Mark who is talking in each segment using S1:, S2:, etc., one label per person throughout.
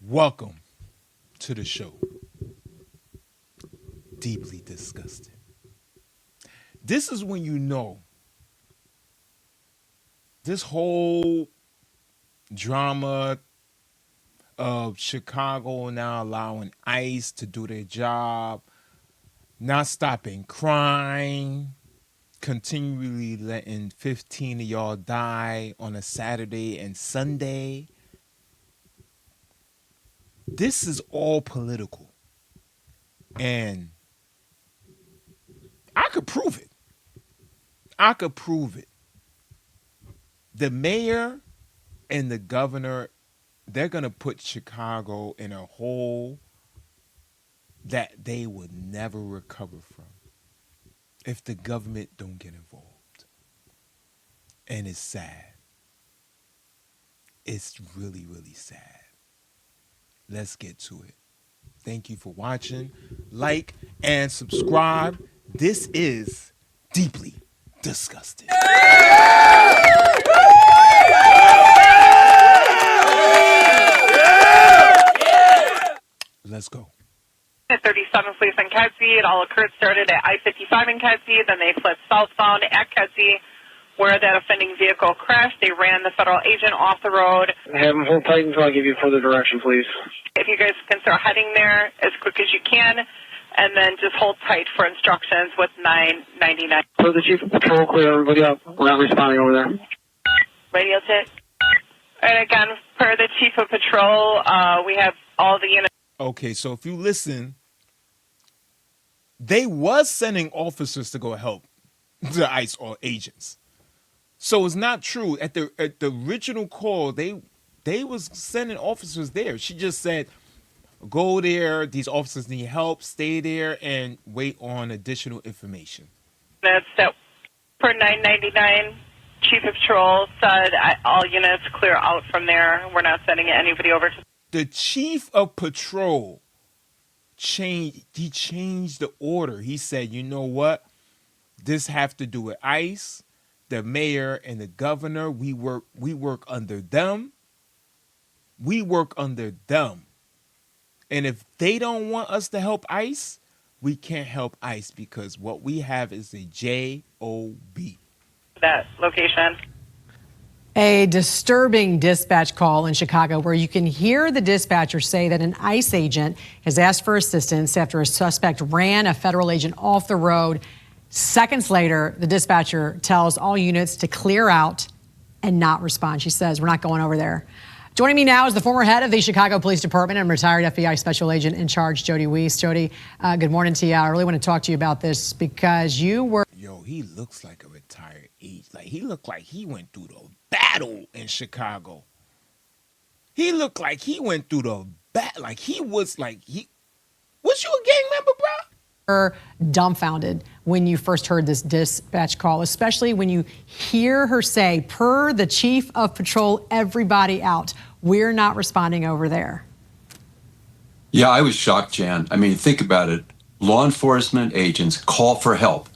S1: Welcome to the show. Deeply disgusted. This is when you know this whole drama of Chicago now allowing ICE to do their job, not stopping crime, continually letting 15 of y'all die on a Saturday and Sunday. This is all political. And I could prove it. The mayor and the governor, they're going to put Chicago in a hole that they would never recover from if the government don't get involved. And it's sad. It's really, really sad. Let's get to it. Thank you for watching. Like and subscribe. This is Deeply Disgusted. Let's go.
S2: At 37th Place in Kedzie, it all started at I-55 in Kedzie, then they flipped southbound at Kedzie, where that offending vehicle crashed. They ran the federal agent off the road.
S3: Have them hold tight until I give you further direction, please.
S2: If you guys can start heading there as quick as you can, and then just hold tight for instructions with 999.
S3: For the chief of patrol, clear everybody up. We're not responding over there.
S2: Radio check. And again, per the chief of patrol, we have all the units.
S1: Okay, so if you listen, they was sending officers to go help the ICE or agents. So it's not true. At the original call, they was sending officers there. She just said, go there, these officers need help, stay there, and wait on additional information.
S2: That's that per 999. Chief of patrol said all units clear out from there. We're not sending anybody over to.
S1: The chief of patrol changed the order. He said, you know what? This have to do with ICE, the mayor and the governor. We work under them. And if they don't want us to help ICE, we can't help ICE because what we have is a JOB.
S2: That location.
S4: A disturbing dispatch call in Chicago where you can hear the dispatcher say that an ICE agent has asked for assistance after a suspect ran a federal agent off the road. Seconds later, the dispatcher tells all units to clear out and not respond. She says, we're not going over there. Joining me now is the former head of the Chicago Police Department and retired FBI special agent in charge, Jody Weiss. Jody, good morning to you. I really want to talk to you about this because you were...
S1: Yo, he looks like a retired agent. Like, he looked like he went through the battle in Chicago. He looked like he went through the battle. Like, he was like... Was you a gang member, bro?
S4: Dumbfounded when you first heard this dispatch call, especially when you hear her say, per the chief of patrol, everybody out. We're not responding over there.
S5: Yeah, I was shocked, Jan. I mean, think about it. Law enforcement agents call for help,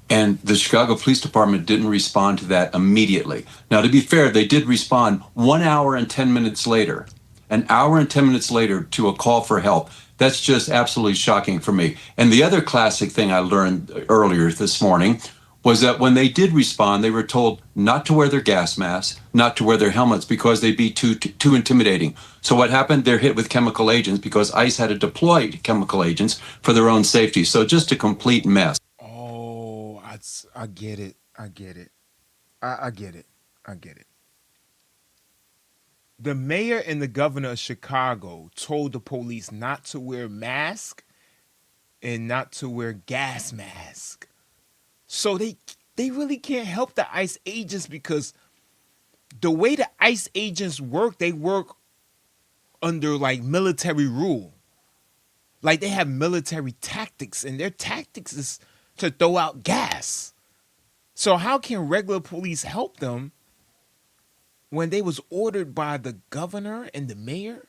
S5: and the Chicago Police Department didn't respond to that immediately. Now, to be fair, they did respond 1 hour and 10 minutes later. An hour and 10 minutes later to a call for help. That's just absolutely shocking for me. And the other classic thing I learned earlier this morning was that when they did respond, they were told not to wear their gas masks, not to wear their helmets because they'd be too intimidating. So what happened? They're hit with chemical agents because ICE had to deploy chemical agents for their own safety. So just a complete mess.
S1: Oh, I get it. I get it. The mayor and the governor of Chicago told the police not to wear masks and not to wear gas masks. So they really can't help the ICE agents because the way the ICE agents work, they work under like military rule. Like they have military tactics, and their tactics is to throw out gas. So how can regular police help them when they was ordered by the governor and the mayor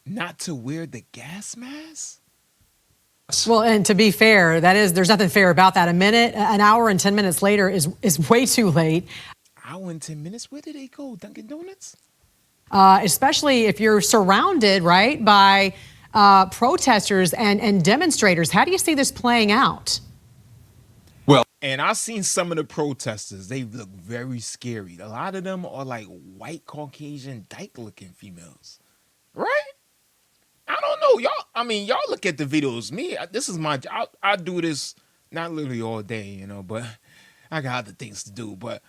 S1: not to wear the gas mask?
S4: Well, and to be fair, there's nothing fair about that. An hour and 10 minutes later is way too late.
S1: Hour and 10 minutes? Where did they go? Dunkin' Donuts?
S4: especially if you're surrounded, right, by protesters and demonstrators. How do you see this playing out?
S5: Well,
S1: And I've seen some of the protesters. They look very scary. A lot of them are like white Caucasian dyke looking females. Right? I don't know. Y'all, I mean, y'all look at the videos. This is my job. I do this not literally all day, but I got other things to do. But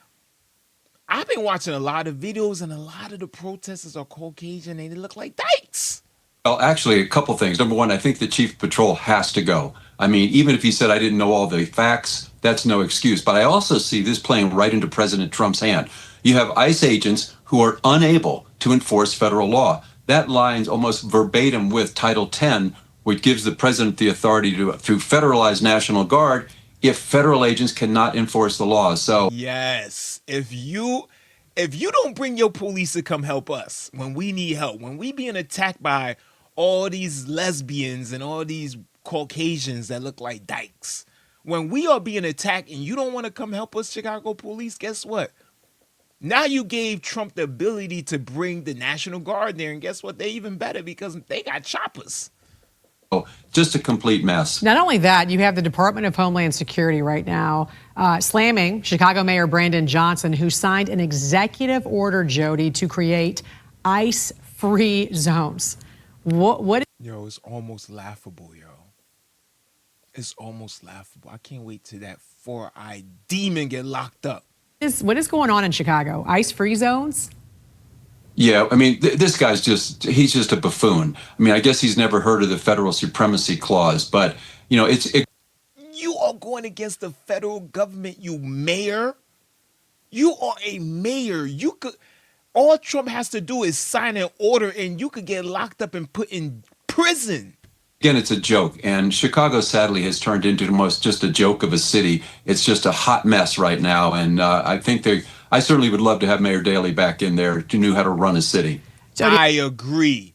S1: I've been watching a lot of videos, and a lot of the protesters are Caucasian and they look like dykes.
S5: Well, actually, a couple things. Number one, I think the chief of patrol has to go. I mean, even if he said I didn't know all the facts, that's no excuse. But I also see this playing right into President Trump's hand. You have ICE agents who are unable to enforce federal law. That lines almost verbatim with Title 10, which gives the president the authority to, through federalized National Guard, if federal agents cannot enforce the law. So
S1: Yes. If you don't bring your police to come help us when we need help, when we being attacked by all these lesbians and all these Caucasians that look like dykes, when we are being attacked and you don't want to come help us, Chicago police, guess what? Now you gave Trump the ability to bring the National Guard there, and guess what? They're even better because they got choppers.
S5: just a complete mess.
S4: Not only that, you have the Department of Homeland Security right now slamming Chicago Mayor Brandon Johnson, who signed an executive order, Jody, to create ICE-free zones. What?
S1: Yo, it's almost laughable, yo. It's almost laughable. I can't wait till that four-eyed demon get locked up.
S4: What is going on in Chicago? ICE-free zones?
S5: Yeah, I mean, this guy's he's just a buffoon. I mean, I guess he's never heard of the federal supremacy clause, but,
S1: You are going against the federal government, you mayor. You are a mayor. All Trump has to do is sign an order and you could get locked up and put in prison.
S5: again, it's a joke. And Chicago, sadly, has turned into just a joke of a city. It's just a hot mess right now. And I certainly would love to have Mayor Daley back in there who knew how to run a city.
S1: I agree.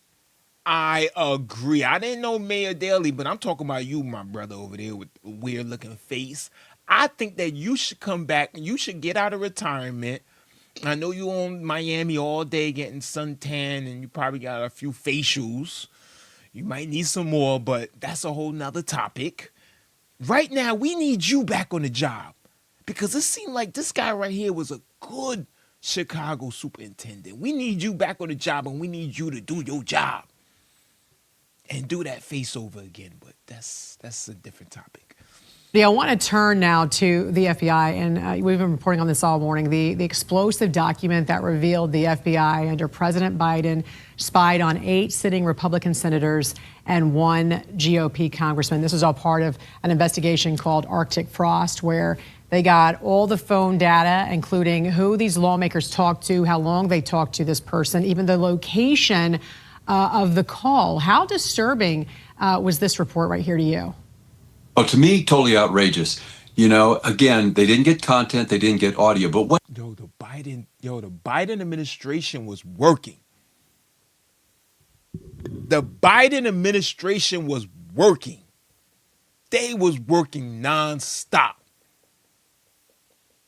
S1: I didn't know Mayor Daley, but I'm talking about you, my brother over there with a weird looking face. I think that you should come back and you should get out of retirement. I know you on Miami all day getting suntan and you probably got a few facials. You might need some more, but that's a whole nother topic. Right now, we need you back on the job because it seemed like this guy right here was a good Chicago superintendent. We need you back on the job and we need you to do your job and do that face over again. But that's a different topic.
S4: Yeah, I want to turn now to the FBI, and we've been reporting on this all morning. The explosive document that revealed the FBI under President Biden spied on 8 sitting Republican senators and 1 GOP congressman. This is all part of an investigation called Arctic Frost, where they got all the phone data, including who these lawmakers talked to, how long they talked to this person, even the location of the call. How disturbing was this report right here to you?
S5: Oh, to me, totally outrageous. Again, they didn't get content, they didn't get audio, but what?
S1: The Biden administration was working. The Biden administration was working. They was working nonstop.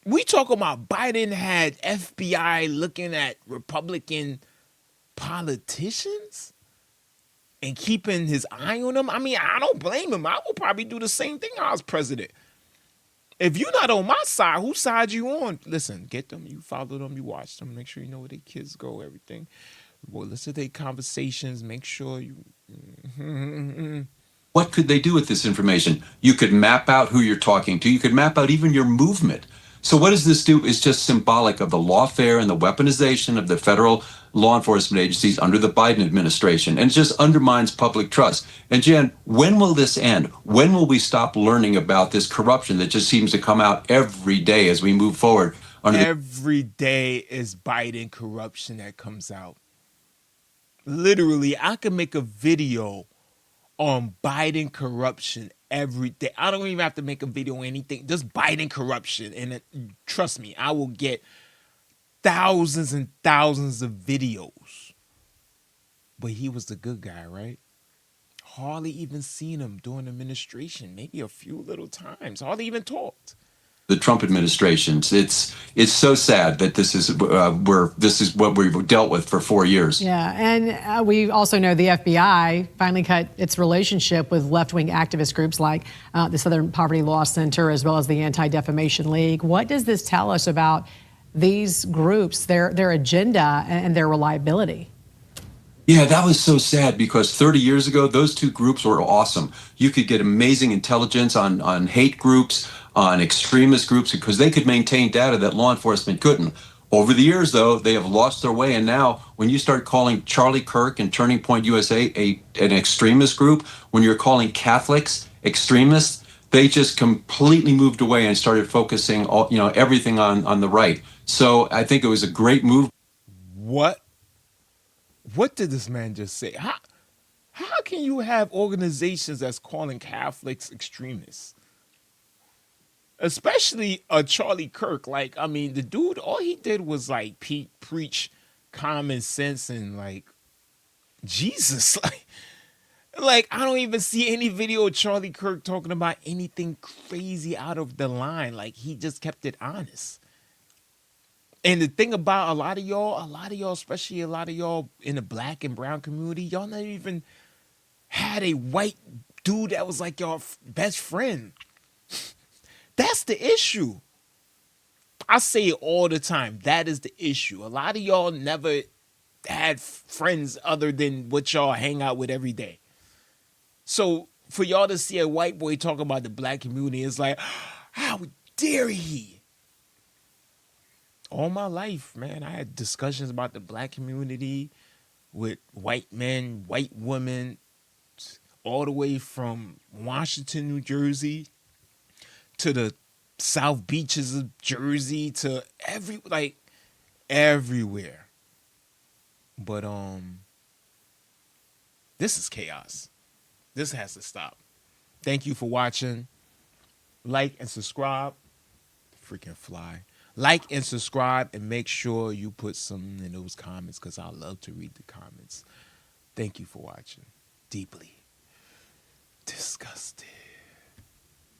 S1: We talk about Biden had FBI looking at Republican politicians and keeping his eye on them. I mean, I don't blame him. I would probably do the same thing if I was president. If you're not on my side, whose side you on? Listen, get them, you follow them, you watch them, make sure you know where their kids go, everything. Well, listen to their conversations, make sure you...
S5: What could they do with this information? You could map out who you're talking to. You could map out even your movement. So what does this do? It's just symbolic of the lawfare and the weaponization of the federal law enforcement agencies under the Biden administration. And it just undermines public trust. And Jen, when will this end? When will we stop learning about this corruption that just seems to come out every day as we move forward?
S1: Every day is Biden corruption that comes out. Literally, I could make a video on Biden corruption every day. I don't even have to make a video on anything, just Biden corruption. And trust me, I will get thousands and thousands of videos. But he was the good guy, right? Hardly even seen him during administration, maybe a few little times. Hardly even talked.
S5: the Trump administrations. It's so sad that this is what we've dealt with for 4 years.
S4: Yeah, and we also know the FBI finally cut its relationship with left-wing activist groups like the Southern Poverty Law Center, as well as the Anti-Defamation League. What does this tell us about these groups, their agenda, and their reliability?
S5: Yeah, that was so sad because 30 years ago, those two groups were awesome. You could get amazing intelligence on hate groups, on extremist groups, because they could maintain data that law enforcement couldn't. Over the years, though, they have lost their way. And now, when you start calling Charlie Kirk and Turning Point USA an extremist group, when you're calling Catholics extremists, they just completely moved away and started focusing everything on the right. So I think it was a great move.
S1: What did this man just say? How can you have organizations that's calling Catholics extremists? Especially Charlie Kirk. Like, I mean, the dude, all he did was like preach common sense and like Jesus. Like I don't even see any video of Charlie Kirk talking about anything crazy out of the line. Like he just kept it honest. And the thing about a lot of y'all, especially a lot of y'all in the black and brown community, y'all not even had a white dude that was like your best friend. That's the issue. I say it all the time. That is the issue. A lot of y'all never had friends other than what y'all hang out with every day. So for y'all to see a white boy talk about the black community, it's like, how dare he? All my life, man, I had discussions about the black community with white men, white women, all the way from Washington, New Jersey, to the South Beaches of Jersey, to everywhere. But this is chaos. This has to stop. Thank you for watching. Like and subscribe. Freaking fly. Like and subscribe, and make sure you put something in those comments because I love to read the comments. Thank you for watching. Deeply disgusted.